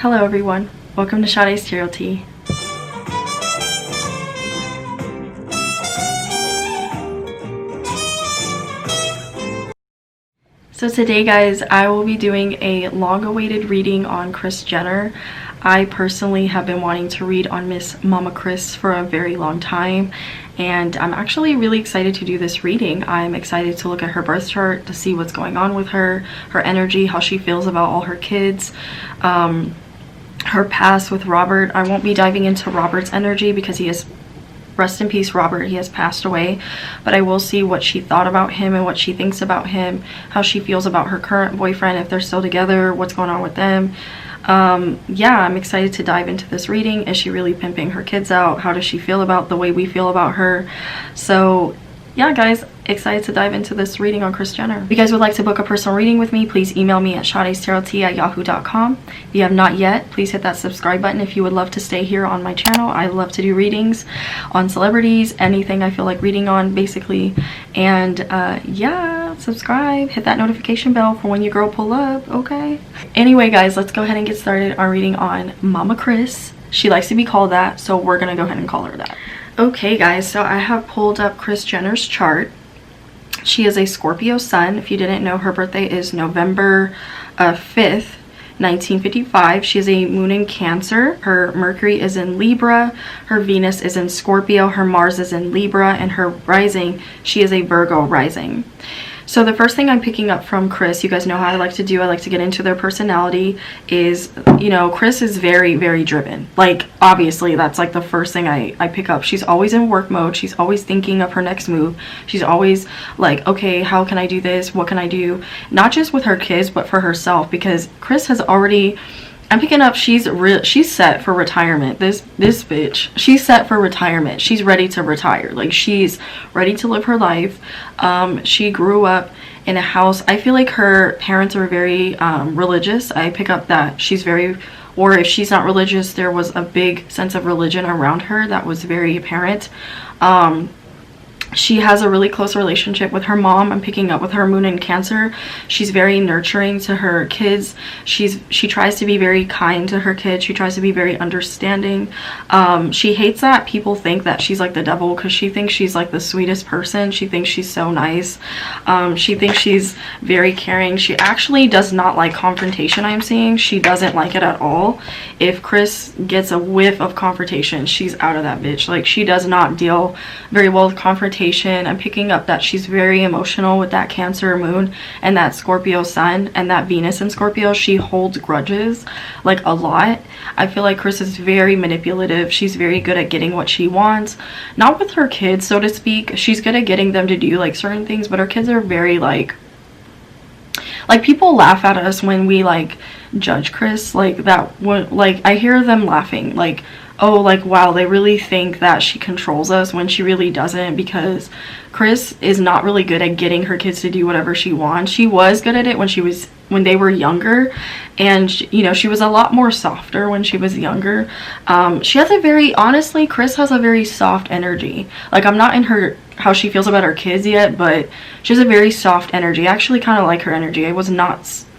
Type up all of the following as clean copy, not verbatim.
Hello everyone, welcome to Sade's Tarot Tea. So today guys, I will be doing a long-awaited reading on Kris Jenner. I personally have been wanting to read on Miss Mama Kris for a very long time, and I'm actually really excited to do this reading. I'm excited to look at her birth chart to see what's going on with her energy, how she feels about all her kids, her past with Robert. I won't be diving into Robert's energy because he is, rest in peace Robert, he has passed away, but I will see what she thought about him and what she thinks about him, how she feels about her current boyfriend, if they're still together, what's going on with them. Yeah, I'm excited to dive into this reading. Is she really pimping her kids out? How does she feel about the way we feel about her? So yeah guys, excited to dive into this reading on Kris Jenner. If you guys would like to book a personal reading with me, please email me at sadestarot@yahoo.com. If you have not yet, please hit that subscribe button if you would love to stay here on my channel. I love to do readings on celebrities, anything I feel like reading on basically. And yeah, subscribe, hit that notification bell for when your girl pull up, okay? Anyway guys, let's go ahead and get started on reading on Mama Kris. She likes to be called that, so we're gonna go ahead and call her that. Okay guys, so I have pulled up Kris Jenner's chart. She is a Scorpio sun. If you didn't know, her birthday is November 5th, 1955. She is a moon in Cancer. Her Mercury is in Libra. Her Venus is in Scorpio. Her Mars is in Libra. And her rising, she is a Virgo rising. So the first thing I'm picking up from Kris, you guys know how I like to do, I like to get into their personality, is, you know, Kris is very, very driven. Like, obviously, that's like the first thing I pick up. She's always in work mode. She's always thinking of her next move. She's always like, okay, how can I do this? What can I do? Not just with her kids, but for herself, because Kris has already... I'm picking up she's set for retirement. This bitch, she's set for retirement. She's ready to retire. Like, she's ready to live her life. She grew up in a house. I feel like her parents are very religious. I pick up that she's very, or if she's not religious, there was a big sense of religion around her that was very apparent. She has a really close relationship with her mom. I'm picking up with her moon in Cancer. She's very nurturing to her kids. She tries to be very kind to her kids. She tries to be very understanding. She hates that people think that she's like the devil, because she thinks she's like the sweetest person. She thinks she's so nice. She thinks she's very caring. She actually does not like confrontation, I'm seeing. She doesn't like it at all. If Kris gets a whiff of confrontation, she's out of that bitch. Like, she does not deal very well with confrontation. I'm picking up that she's very emotional with that Cancer moon and that Scorpio sun and that Venus in Scorpio. She holds grudges like a lot. I feel like Kris is very manipulative. She's very good at getting what she wants, not with her kids, so to speak. She's good at getting them to do like certain things, but her kids are very like people laugh at us when we like judge Kris like that. Like, I hear them laughing like, oh, like, wow, they really think that she controls us, when she really doesn't, because Kris is not really good at getting her kids to do whatever she wants. She was good at it when they were younger, and you know, she was a lot more softer when she was younger. She has a very, honestly, Kris has a very soft energy. Like, I'm not in her how she feels about her kids yet, but she has a very soft energy. I actually kind of like her energy.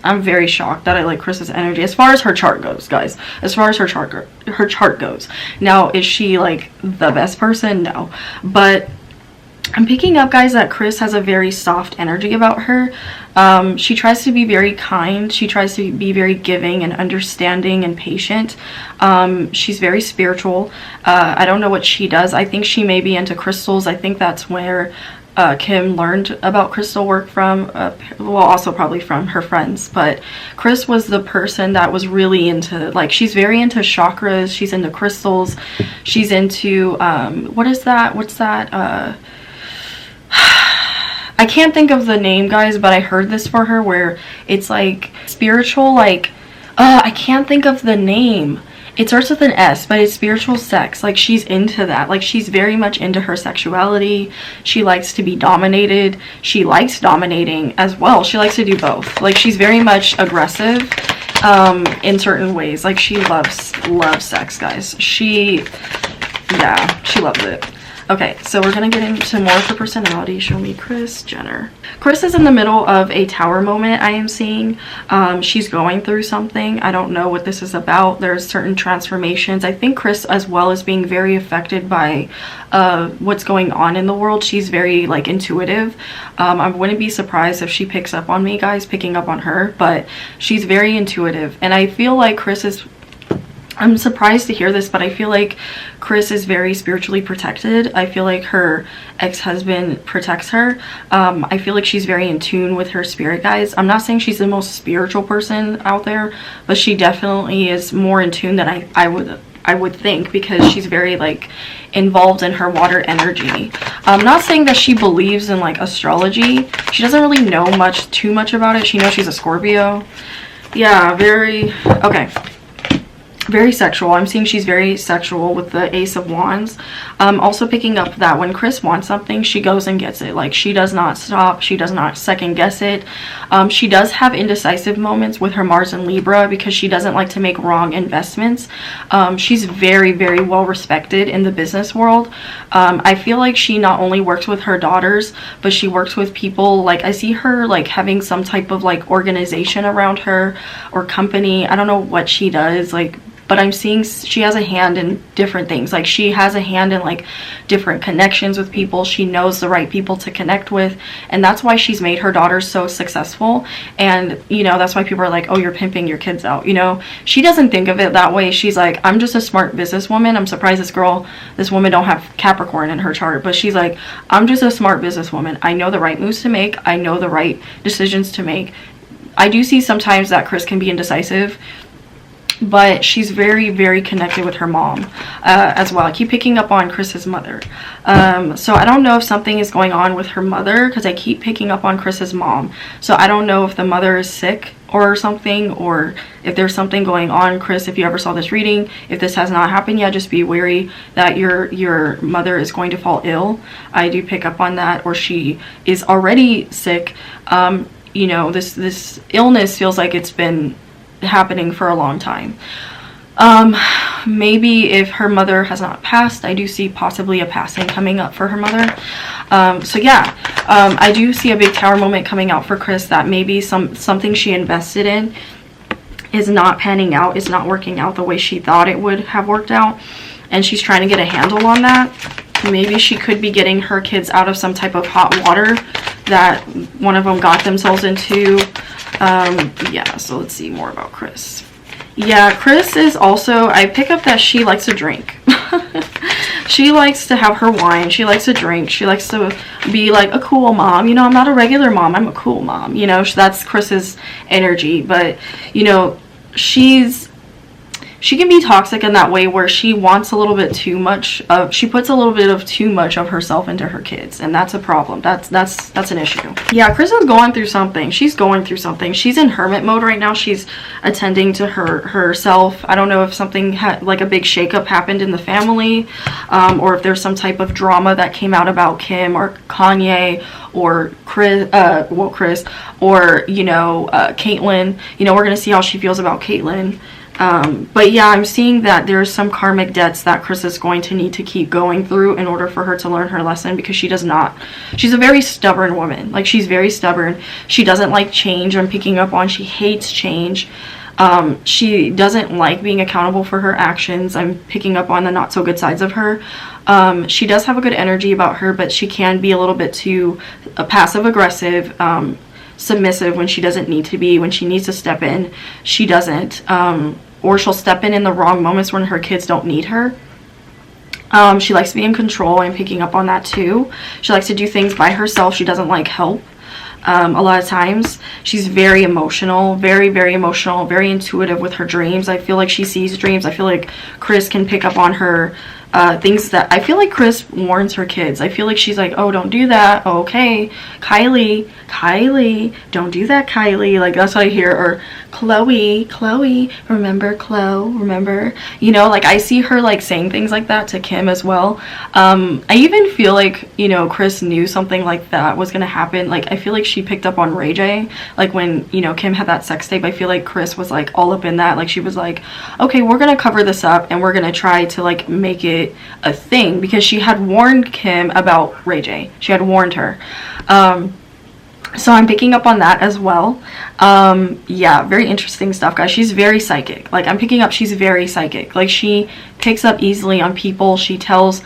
I'm very shocked that I like Kris's energy as far as her chart goes, guys. As far as her chart goes. Now, is she like the best person? No. But I'm picking up, guys, that Kris has a very soft energy about her. She tries to be very kind. She tries to be very giving and understanding and patient. She's very spiritual. I don't know what she does. I think she may be into crystals. I think that's where Kim learned about crystal work from, well, also probably from her friends. But Kris was the person that was really into, like, she's very into chakras. She's into crystals. She's into what's that I can't think of the name, guys, but I heard this for her, where it's like spiritual, like I can't think of the name. It starts with an S, but it's spiritual sex. Like, she's into that. Like, she's very much into her sexuality. She likes to be dominated. She likes dominating as well. She likes to do both. Like, she's very much aggressive in certain ways. Like, she loves sex, guys. She loves it. Okay, so we're gonna get into more of her personality. Show me Kris Jenner. Kris is in the middle of a tower moment, I am seeing. She's going through something. I don't know what this is about. There's certain transformations. I think Kris, as well as being very affected by what's going on in the world, she's very like intuitive. I wouldn't be surprised if she picks up on me, guys, picking up on her, but she's very intuitive. And I feel like Kris is, I'm surprised to hear this, but I feel like Kris is very spiritually protected. I feel like her ex-husband protects her. I feel like she's very in tune with her spirit, guys. I'm not saying she's the most spiritual person out there, but she definitely is more in tune than I would think, because she's very like involved in her water energy. I'm not saying that she believes in like astrology. She doesn't really know too much about it. She knows she's a Scorpio. Yeah, okay. Very sexual. I'm seeing she's very sexual with the Ace of Wands. Also picking up that when Kris wants something, she goes and gets it. Like, she does not stop. She does not second guess it. She does have indecisive moments with her Mars and Libra, because she doesn't like to make wrong investments. She's very, very well respected in the business world. I feel like she not only works with her daughters, but she works with people. Like, I see her like having some type of like organization around her or company. I don't know what she does, like, but I'm seeing she has a hand in different things. Like, she has a hand in like different connections with people. She knows the right people to connect with, and that's why she's made her daughters so successful. And you know, that's why people are like, oh, you're pimping your kids out, you know. She doesn't think of it that way. She's like, I'm just a smart businesswoman. I'm surprised this woman don't have Capricorn in her chart, but she's like, I'm just a smart businesswoman. I know the right moves to make. I know the right decisions to make. I do see sometimes that Kris can be indecisive, but she's very, very connected with her mom as well. I keep picking up on Kris's mother. So I don't know if something is going on with her mother, because I keep picking up on Kris's mom. So I don't know if the mother is sick or something, or if there's something going on. Kris, if you ever saw this reading, if this has not happened yet, just be wary that your mother is going to fall ill. I do pick up on that, or she is already sick. You know, this illness feels like it's been happening for a long time. Maybe if her mother has not passed, I do see possibly a passing coming up for her mother. So yeah, I do see a big tower moment coming out for Kris, that maybe something she invested in is not panning out, is not working out the way she thought it would have worked out, and she's trying to get a handle on that. Maybe she could be getting her kids out of some type of hot water that one of them got themselves into. Yeah, so let's see more about Kris. Yeah, Kris is also, I pick up that she likes to drink. She likes to have her wine. She likes to drink. She likes to be like a cool mom. You know, I'm not a regular mom. I'm a cool mom. You know, that's Kris's energy. But, you know, she can be toxic in that way, where she wants a little bit too much of, she puts a little bit of too much of herself into her kids, and that's a problem. That's an issue. Yeah, Kris is going through something. She's going through something. She's in hermit mode right now. She's attending to herself. I don't know if something like a big shakeup happened in the family, or if there's some type of drama that came out about Kim or Kanye or Kris, or you know, Caitlyn. You know, we're gonna see how she feels about Caitlyn. But yeah, I'm seeing that there's some karmic debts that Kris is going to need to keep going through in order for her to learn her lesson, because she's a very stubborn woman. Like, she's very stubborn. She doesn't like change. I'm picking up on, she hates change. She doesn't like being accountable for her actions. I'm picking up on the not so good sides of her. She does have a good energy about her, but she can be a little bit too passive aggressive, submissive when she doesn't need to be. When she needs to step in, she doesn't, or she'll step in the wrong moments when her kids don't need her. She likes to be in control. I'm picking up on that too. She likes to do things by herself. She doesn't like help. A lot of times she's very emotional, very, very emotional, very intuitive with her dreams. I feel like she sees dreams. I feel like Kris can pick up on her things that, I feel like Kris warns her kids. I feel like she's like, oh, don't do that. Oh, okay, Kylie, don't do that, Kylie. Like, that's what I hear. Or Chloe, remember, remember. You know, like, I see her like saying things like that to Kim as well. I even feel like, you know, Kris knew something like that was gonna happen. Like, I feel like she picked up on Ray J. Like, when, you know, Kim had that sex tape, I feel like Kris was like all up in that. Like, she was like, okay, we're gonna cover this up and we're gonna try to like make it it a thing, because she had warned Kim about Ray J. She had warned her. So I'm picking up on that as well. Yeah, very interesting stuff, guys. She's very psychic. Like, I'm picking up she's very psychic. Like, she picks up easily on people. She tells,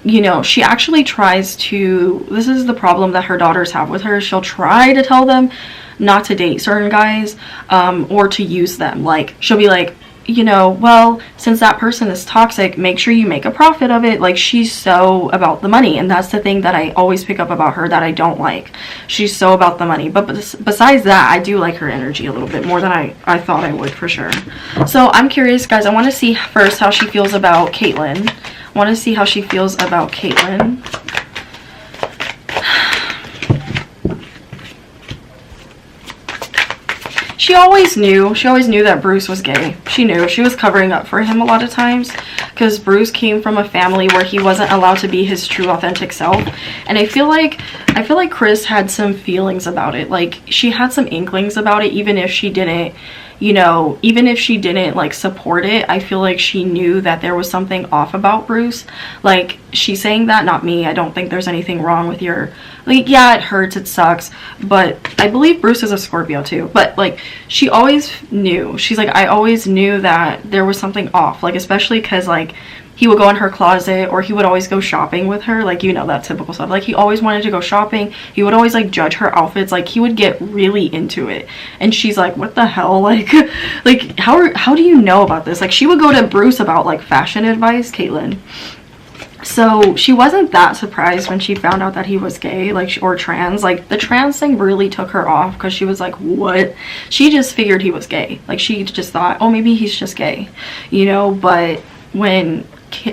you know, she actually tries to, this is the problem that her daughters have with her. She'll try to tell them not to date certain guys, or to use them. Like, she'll be like, you know, well, since that person is toxic, make sure you make a profit of it. Like, she's so about the money, and that's the thing that I always pick up about her that I don't like. She's so about the money. But besides that, I do like her energy a little bit more than I thought I would, for sure. So I'm curious, guys. I want to see first how she feels about Caitlyn. I want to see how she feels about Caitlyn. She always knew that Bruce was gay. She knew. She was covering up for him a lot of times, because Bruce came from a family where he wasn't allowed to be his true authentic self. And I feel like Kris had some feelings about it. Like, she had some inklings about it, even if she didn't, you know, even if she didn't like support it. I feel like she knew that there was something off about Bruce. Like, she's saying that, not me. I don't think there's anything wrong with your, like, yeah, it hurts, it sucks, but I believe Bruce is a Scorpio too. But like, she always knew. She's like, I always knew that there was something off. Like, especially because like, he would go in her closet, or he would always go shopping with her. Like, you know, that typical stuff. Like, he always wanted to go shopping. He would always like judge her outfits. Like, he would get really into it. And she's like, what the hell? Like, like how do you know about this? Like, she would go to Bruce about like fashion advice, Caitlyn. So she wasn't that surprised when she found out that he was gay, like, or trans. Like, the trans thing really took her off, because she was like, what? She just figured he was gay. Like, she just thought, oh, maybe he's just gay, you know. But when,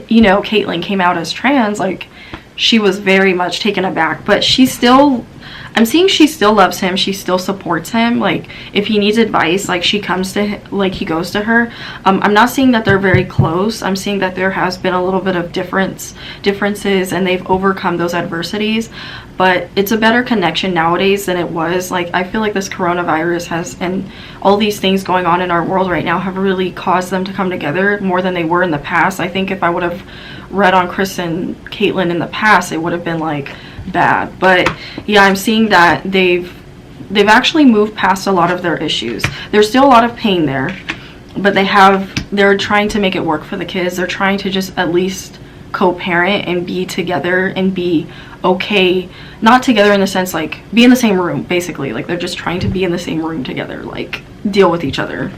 you know, Caitlyn came out as trans, like, she was very much taken aback. But she still, I'm seeing she still loves him. She still supports him. Like, if he needs advice, like, she comes to him, like, he goes to her. I'm not seeing that they're very close. I'm seeing that there has been a little bit of differences, and they've overcome those adversities. But it's a better connection nowadays than it was. Like, I feel like this coronavirus has, and all these things going on in our world right now, have really caused them to come together more than they were in the past. I think if I would have read on Kris and Caitlyn in the past, it would have been like bad. But yeah, I'm seeing that they've actually moved past a lot of their issues. There's still a lot of pain there, but they're trying to make it work for the kids. They're trying to just at least co-parent and be together and be okay. Not together in the sense like be in the same room, basically. Like, they're just trying to be in the same room together, like deal with each other.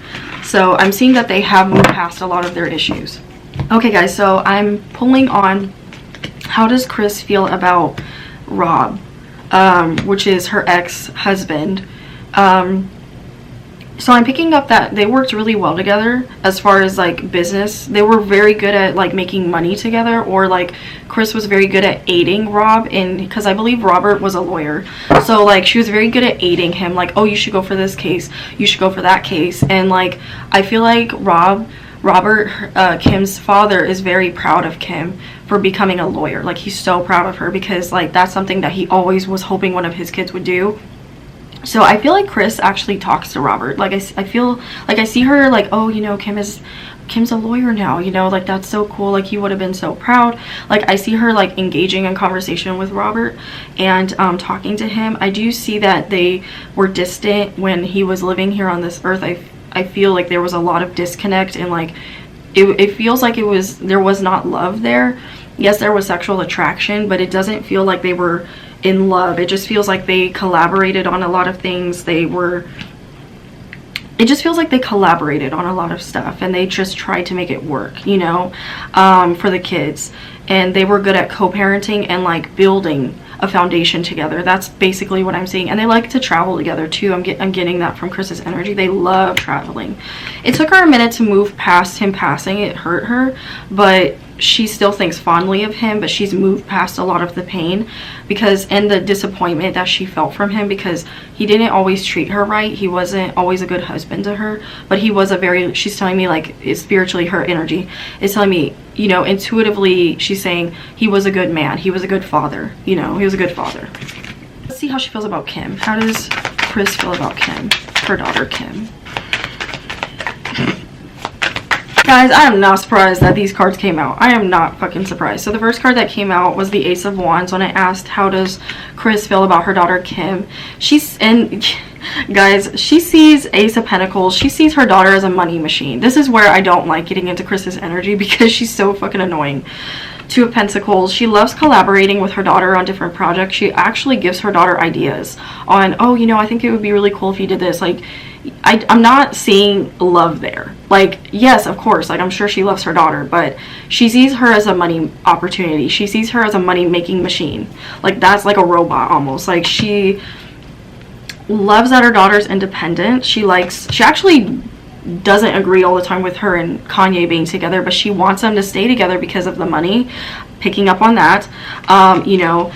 So I'm seeing that they have moved past a lot of their issues. Okay, guys, so I'm pulling on, how does Kris feel about Rob, which is her ex-husband. So I'm picking up that they worked really well together as far as like business. They were very good at like making money together, or like Kris was very good at aiding Rob in, because I believe Robert was a lawyer. So like, she was very good at aiding him, like, oh, you should go for this case, you should go for that case. And like, I feel like Robert, Kim's father, is very proud of Kim for becoming a lawyer. Like, he's so proud of her, because like, that's something that he always was hoping one of his kids would do. So I feel like Kris actually talks to Robert. Like, I feel like I see her like, oh, you know, Kim's a lawyer now, you know, like, that's so cool. Like, he would have been so proud. Like, I see her like engaging in conversation with Robert and talking to him. I do see that they were distant when he was living here on this earth. I feel like there was a lot of disconnect, and like it feels like there was not love there. Yes, there was sexual attraction, but it doesn't feel like they were in love. It just feels like they collaborated on a lot of things. It just feels like they collaborated on a lot of stuff, and they just tried to make it work, you know, for the kids. And they were good at co-parenting and like building a foundation together. That's basically what I'm seeing. And they like to travel together too. I'm getting that from Kris's energy. They love traveling. It took her a minute to move past him passing. It hurt her, but she still thinks fondly of him. But she's moved past a lot of the pain and the disappointment that she felt from him, because he didn't always treat her right. He wasn't always a good husband to her, but he was she's telling me, like, spiritually, her energy is telling me, you know, intuitively, she's saying he was a good man, he was a good father, you know, he was a good father. Let's see how she feels about Kim. How does Kris feel about Kim, her daughter Kim? Guys, I am not surprised that these cards came out. I am not fucking surprised. So the first card that came out was the Ace of Wands when I asked how does Kris feel about her daughter Kim. Guys, she sees Ace of Pentacles. She sees her daughter as a money machine. This is where I don't like getting into Kris's energy because she's so fucking annoying. Two of Pentacles. She loves collaborating with her daughter on different projects. She actually gives her daughter ideas on, oh, you know, I think it would be really cool if you did this. Like, I'm not seeing love there. Like, yes, of course, like, I'm sure she loves her daughter, but she sees her as a money opportunity. She sees her as a money making machine. Like, that's like a robot almost. Like, she loves that her daughter's independent. She actually doesn't agree all the time with her and Kanye being together, but she wants them to stay together because of the money. Picking up on that. You know,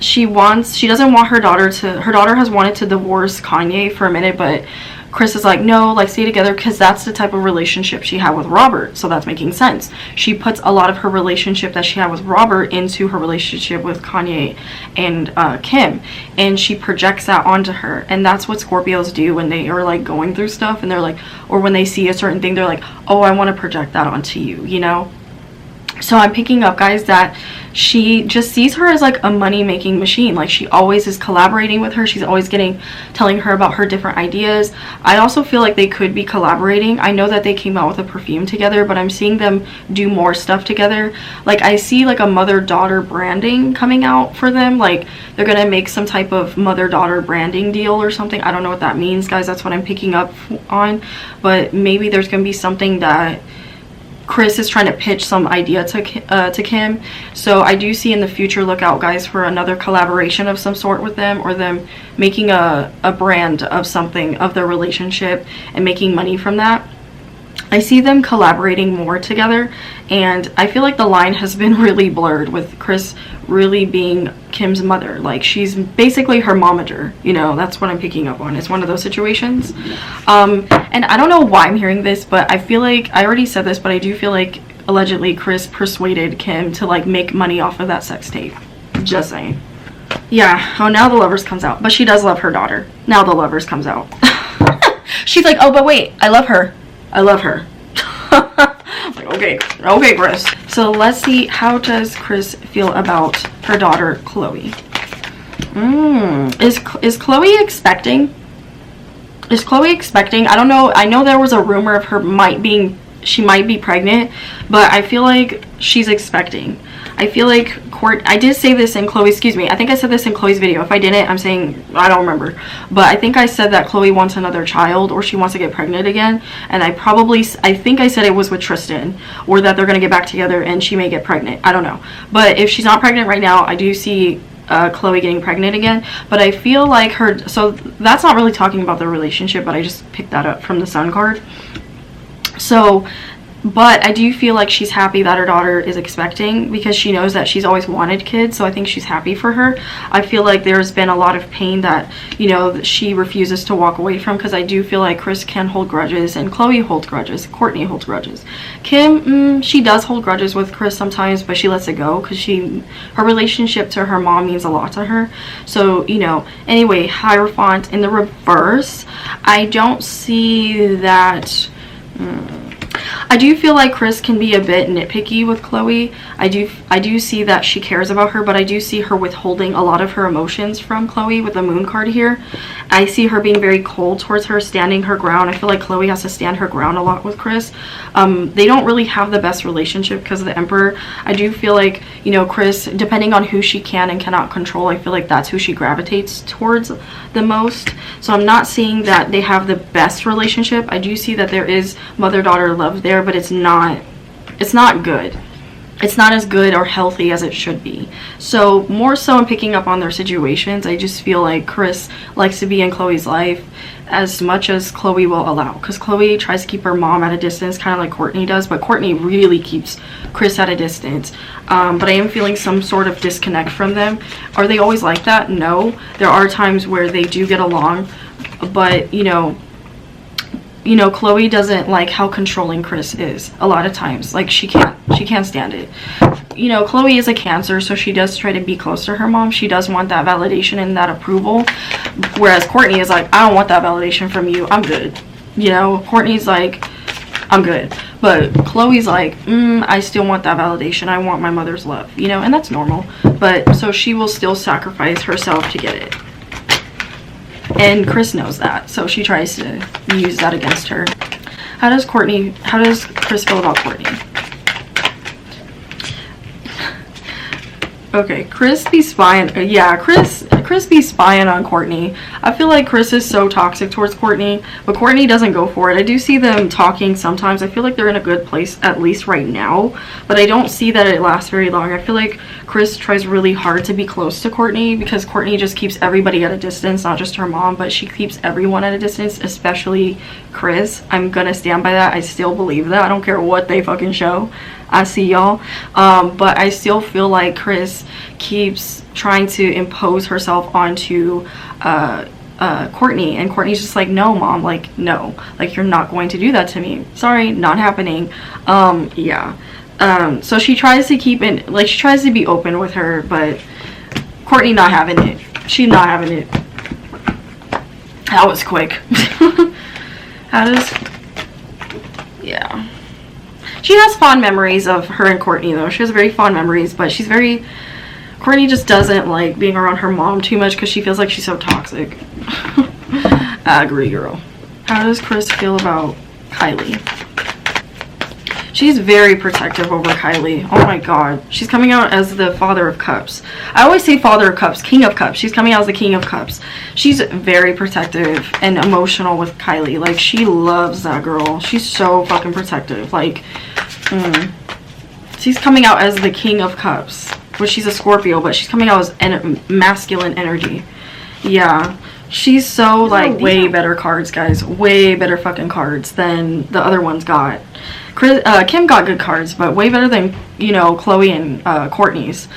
she doesn't want her daughter has wanted to divorce Kanye for a minute, but Kris is like, no, like, stay together, because that's the type of relationship she had with Robert. So that's making sense. She puts a lot of her relationship that she had with Robert into her relationship with Kanye and Kim, and she projects that onto her. And that's what Scorpios do when they are like going through stuff, and they're like, or when they see a certain thing, they're like, oh, I want to project that onto you, you know. So I'm picking up, guys, that she just sees her as like a money-making machine. Like, she always is collaborating with her. She's always telling her about her different ideas. I also feel like they could be collaborating. I know that they came out with a perfume together, but I'm seeing them do more stuff together. Like, I see like a mother-daughter branding coming out for them. Like, they're gonna make some type of mother-daughter branding deal or something. I don't know what that means, guys. That's what I'm picking up on. But maybe there's gonna be something that Kris is trying to pitch some idea to Kim. So I do see in the future, look out, guys, for another collaboration of some sort with them, or them making a brand of something, of their relationship, and making money from that. I see them collaborating more together, and I feel like the line has been really blurred with Kris really being Kim's mother. Like, she's basically her momager, you know. That's what I'm picking up on. It's one of those situations. And I don't know why I'm hearing this, but I feel like, I already said this, but I do feel like allegedly Kris persuaded Kim to like make money off of that sex tape. Just saying. Yeah. Oh, now the Lovers comes out, but she does love her daughter. Now the Lovers comes out. She's like, oh, but wait, I love her. I love her. Like, okay, Kris. So let's see, how does Kris feel about her daughter Chloe? Is Chloe expecting? Is Chloe expecting? I don't know. I know there was a rumor of her she might be pregnant, but I feel like she's expecting. I feel like I did say this in Chloe, excuse me, I think I said this in Chloe's video. If I didn't, I'm saying, I don't remember. But I think I said that Chloe wants another child, or she wants to get pregnant again. And I think I said it was with Tristan, or that they're going to get back together and she may get pregnant. I don't know. But if she's not pregnant right now, I do see Chloe getting pregnant again. But I feel like so that's not really talking about the relationship, but I just picked that up from the Sun card. So, but I do feel like she's happy that her daughter is expecting, because she knows that she's always wanted kids. So I think she's happy for her. I feel like there's been a lot of pain that, you know, that she refuses to walk away from, because I do feel like Kris can hold grudges, and Chloe holds grudges, Courtney holds grudges. Kim, she does hold grudges with Kris sometimes, but she lets it go, because her relationship to her mom means a lot to her. So, you know, anyway, Hierophant in the reverse, I don't see that. I do feel like Kris can be a bit nitpicky with Chloe. I do see that she cares about her, but I do see her withholding a lot of her emotions from Chloe with the Moon card here. I see her being very cold towards her, standing her ground. I feel like Chloe has to stand her ground a lot with Kris. They don't really have the best relationship because of the Emperor. I do feel like, you know, Kris, depending on who she can and cannot control, I feel like that's who she gravitates towards the most. So I'm not seeing that they have the best relationship. I do see that there is mother-daughter love there, but it's not good. It's not as good or healthy as it should be. So more so I'm picking up on their situations. I just feel like Kris likes to be in Chloe's life as much as Chloe will allow, because Chloe tries to keep her mom at a distance, kind of like Courtney does, but Courtney really keeps Kris at a distance. But I am feeling some sort of disconnect from them. Are they always like that? No. There are times where they do get along, but you know, Chloe doesn't like how controlling Kris is a lot of times. Like, she can't stand it. You know, Chloe is a Cancer, so she does try to be close to her mom. She does want that validation and that approval. Whereas Courtney is like, I don't want that validation from you. I'm good. You know, Courtney's like, I'm good. But Chloe's like, I still want that validation. I want my mother's love, you know, and that's normal. But so she will still sacrifice herself to get it. And Kris knows that, so she tries to use that against her. How does Kris feel about Courtney? Okay, Kris be spying. Yeah, Kris be spying on Courtney. I feel like Kris is so toxic towards Courtney, but Courtney doesn't go for it. I do see them talking sometimes. I feel like they're in a good place, at least right now, but I don't see that it lasts very long. I feel like Kris tries really hard to be close to Courtney because Courtney just keeps everybody at a distance, not just her mom, but she keeps everyone at a distance, especially Kris. I'm gonna stand by that. I still believe that. I don't care what they fucking show. I see y'all. But I still feel like Kris keeps trying to impose herself onto Courtney, and Courtney's just like, no mom, like no, like you're not going to do that to me, sorry, not happening. Yeah. So she tries to keep it, like she tries to be open with her, but Courtney not having it. She's not having it. That was quick. How does, yeah, she has fond memories of her and Courtney though. She has very fond memories, but Courtney just doesn't like being around her mom too much because she feels like she's so toxic. I agree, girl. How does Kris feel about Kylie? She's very protective over Kylie. Oh my god. She's coming out as the Father of Cups. I always say Father of Cups, King of Cups. She's coming out as the King of Cups. She's very protective and emotional with Kylie. Like, she loves that girl. She's so fucking protective. Like, she's coming out as the King of Cups. Which she's a Scorpio, but she's coming out as masculine energy. Yeah. She's so, like, way better cards, guys. Way better fucking cards than the other ones got. Kim got good cards, but way better than, you know, Chloe and Courtney's.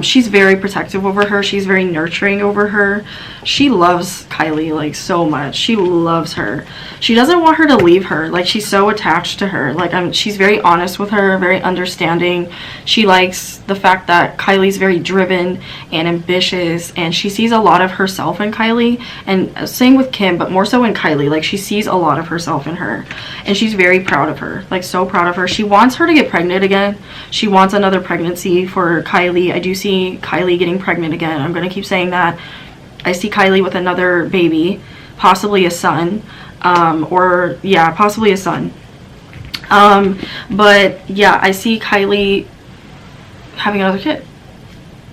She's very protective over her. She's very nurturing over her. She loves Kylie, like, so much. She loves her. She doesn't want her to leave her. Like, she's so attached to her. Like, she's very honest with her, very understanding. She likes the fact that Kylie's very driven and ambitious, and she sees a lot of herself in Kylie. And same with Kim, but more so in Kylie. Like, she sees a lot of herself in her, and she's very proud of her. Like, so proud of her. She wants her to get pregnant again. She wants another pregnancy for Kylie. I do see Kylie getting pregnant again. I'm gonna keep saying that. I see Kylie with another baby, possibly a son, or yeah, possibly a son. But yeah, I see Kylie having another kid.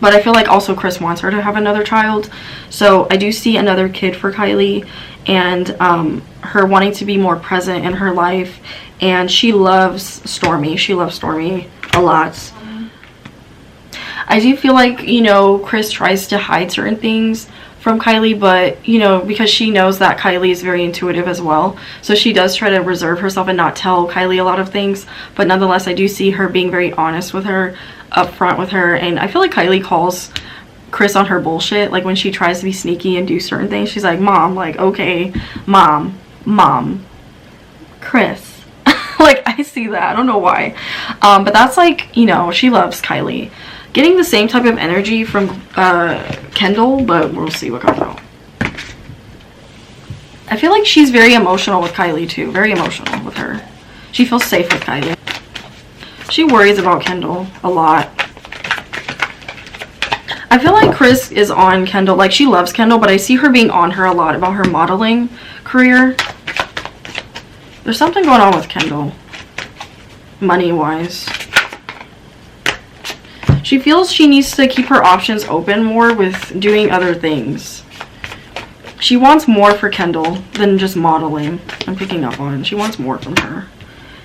But I feel like also Kris wants her to have another child. So I do see another kid for Kylie, and her wanting to be more present in her life. And she loves Stormy. She loves Stormy a lot. I do feel like, you know, Kris tries to hide certain things from Kylie, but, you know, because she knows that Kylie is very intuitive as well. So she does try to reserve herself and not tell Kylie a lot of things. But nonetheless, I do see her being very honest with her, upfront with her. And I feel like Kylie calls Kris on her bullshit. Like, when she tries to be sneaky and do certain things, she's like, Mom, like, okay, Mom, Kris. Like, I see that. I don't know why. But that's like, you know, she loves Kylie. Getting the same type of energy from Kendall, but we'll see what comes out. I feel like she's very emotional with Kylie too. Very emotional with her. She feels safe with Kylie. She worries about Kendall a lot. I feel like Kris is on Kendall. Like, she loves Kendall, but I see her being on her a lot about her modeling career. There's something going on with Kendall, money-wise. She feels she needs to keep her options open more with doing other things. She wants more for Kendall than just modeling. I'm picking up on. She wants more from her.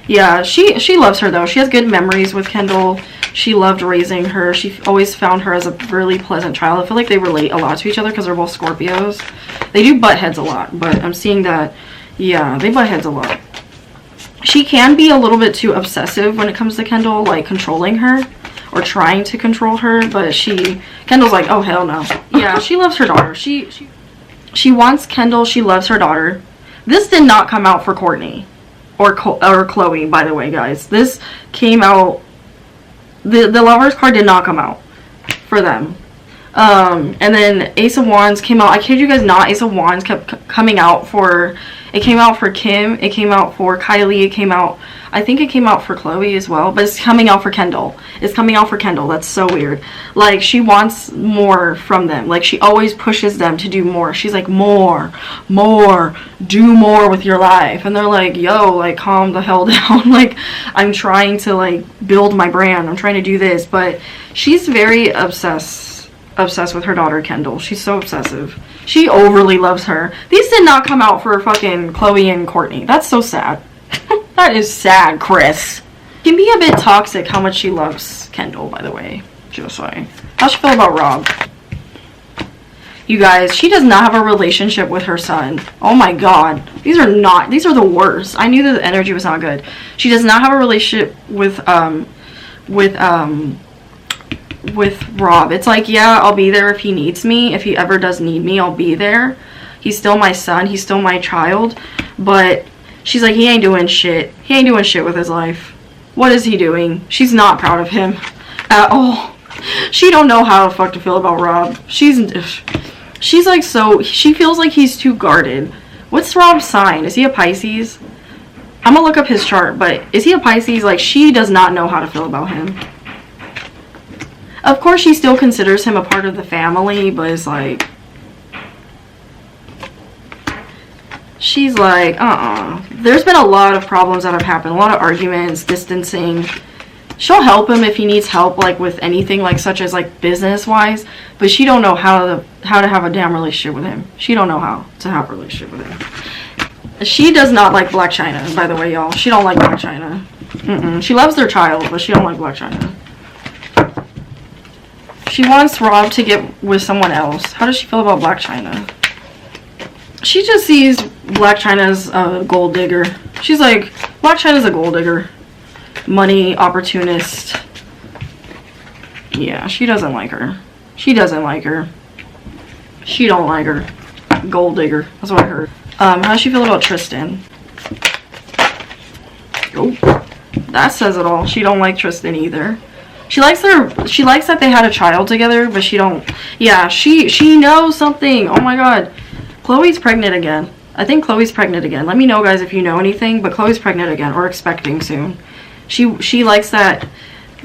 Yeah, she loves her though. She has good memories with Kendall. She loved raising her. She always found her as a really pleasant child. I feel like they relate a lot to each other because they're both Scorpios. They do butt heads a lot, but I'm seeing that, yeah, they butt heads a lot. She can be a little bit too obsessive when it comes to Kendall, like controlling her or trying to control her, but Kendall's like, oh hell no. Yeah, she loves her daughter. She wants Kendall. She loves her daughter. This did not come out for Courtney or Chloe, by the way, guys. This came out, the Lovers card did not come out for them. And then Ace of Wands came out. I kid you guys not, Ace of Wands kept coming out for It came out for Kim, it came out for Kylie, it came out, I think it came out for Chloe as well, but it's coming out for Kendall. It's coming out for Kendall. That's so weird. Like, she wants more from them. Like, she always pushes them to do more. She's like, more, do more with your life. And they're like, yo, like, calm the hell down. Like, I'm trying to, like, build my brand. I'm trying to do this. But she's very obsessed with her daughter, Kendall. She's so obsessive. She overly loves her. These did not come out for fucking Chloe and Courtney. That's so sad. That is sad, Kris. Can be a bit toxic how much she loves Kendall, by the way. Just saying. How'd she feel about Rob? You guys, she does not have a relationship with her son. Oh my god. These are the worst. I knew that the energy was not good. She does not have a relationship with Rob. It's like, yeah, I'll be there if he needs me. If he ever does need me, I'll be there. He's still my son. He's still my child. But she's like, he ain't doing shit. He ain't doing shit with his life. What is he doing? She's not proud of him at all. She don't know how the fuck to feel about Rob. She's like, so she feels like he's too guarded. What's Rob's sign? Is he a Pisces? I'm gonna look up his chart, but is he a Pisces? Like, she does not know how to feel about him. Of course, she still considers him a part of the family, but it's like, she's like, There's been a lot of problems that have happened. A lot of arguments, distancing. She'll help him if he needs help, like with anything, like such as like business-wise. But she don't know how to have a damn relationship with him. She don't know how to have a relationship with him. She does not like Black China, by the way, y'all. She don't like Black China. She loves their child, but she don't like Black China. She wants Rob to get with someone else. How does she feel about Black China? She just sees Black China as a gold digger. She's like, Black China's a gold digger. Money, opportunist. Yeah, she doesn't like her. She doesn't like her. She don't like her. Gold digger. That's what I heard. How does she feel about Tristan? Oh, that says it all. She don't like Tristan either. She likes that they had a child together, but she don't. Yeah, she knows something. Oh my god. Chloe's pregnant again. I think Chloe's pregnant again. Let me know, guys, if you know anything, but Chloe's pregnant again, or expecting soon. She likes that.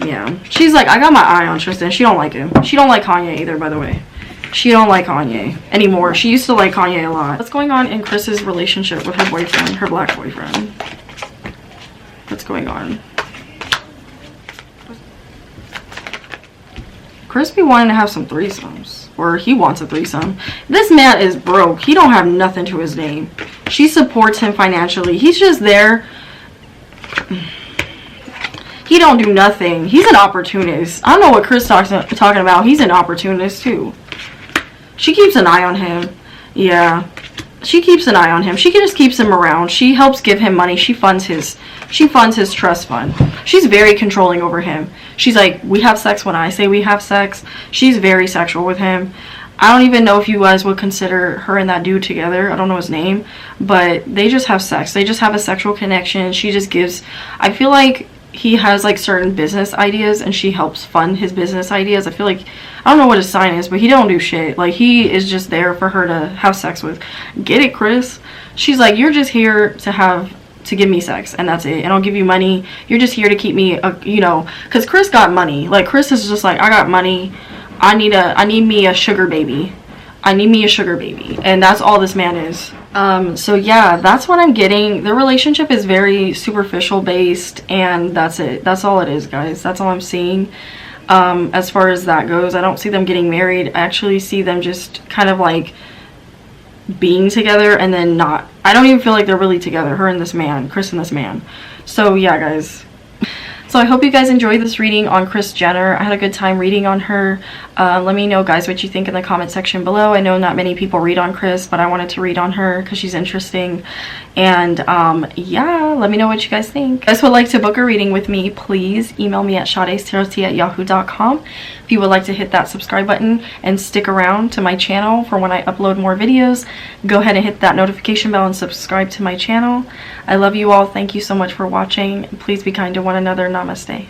Yeah. She's like, I got my eye on Tristan. She don't like him. She don't like Kanye either, by the way. She don't like Kanye anymore. She used to like Kanye a lot. What's going on in Kris's relationship with her boyfriend, her black boyfriend? What's going on? Kris be wanting to have some threesomes. Or he wants a threesome. This man is broke. He don't have nothing to his name. She supports him financially. He's just there. He don't do nothing. He's an opportunist. I don't know what Kris talking about. He's an opportunist too. She keeps an eye on him. Yeah. She keeps an eye on him. She just keeps him around. She helps give him money. She funds his trust fund. She's very controlling over him. She's like, we have sex when I say we have sex. She's very sexual with him. I don't even know if you guys would consider her and that dude together. I don't know his name. But they just have sex. They just have a sexual connection. She just gives... I feel like he has like certain business ideas and she helps fund his business ideas. I feel like... I don't know what his sign is, but he don't do shit. Like, he is just there for her to have sex with. Get it, Kris? She's like, you're just here to give me sex, and that's it. And I'll give you money. You're just here to keep me, you know, because Kris got money. Like, Kris is just like, I got money. I need me a sugar baby. I need me a sugar baby. And that's all this man is. So yeah, that's what I'm getting. Their relationship is very superficial based, and that's it. That's all it is, guys. That's all I'm seeing. As far as that goes, I don't see them getting married. I actually see them just kind of like being together and then not. I don't even feel like they're really together, her and this man, Kris and this man. So yeah, guys. So I hope you guys enjoyed this reading on Kris Jenner. I had a good time reading on her. Let me know, guys, what you think in the comment section below. I know not many people read on Kris, but I wanted to read on her because she's interesting. And yeah, let me know what you guys think. If you guys would like to book a reading with me, please email me at shadestarot@yahoo.com. If you would like to hit that subscribe button and stick around to my channel for when I upload more videos, go ahead and hit that notification bell and subscribe to my channel. I love you all. Thank you so much for watching. Please be kind to one another. Namaste.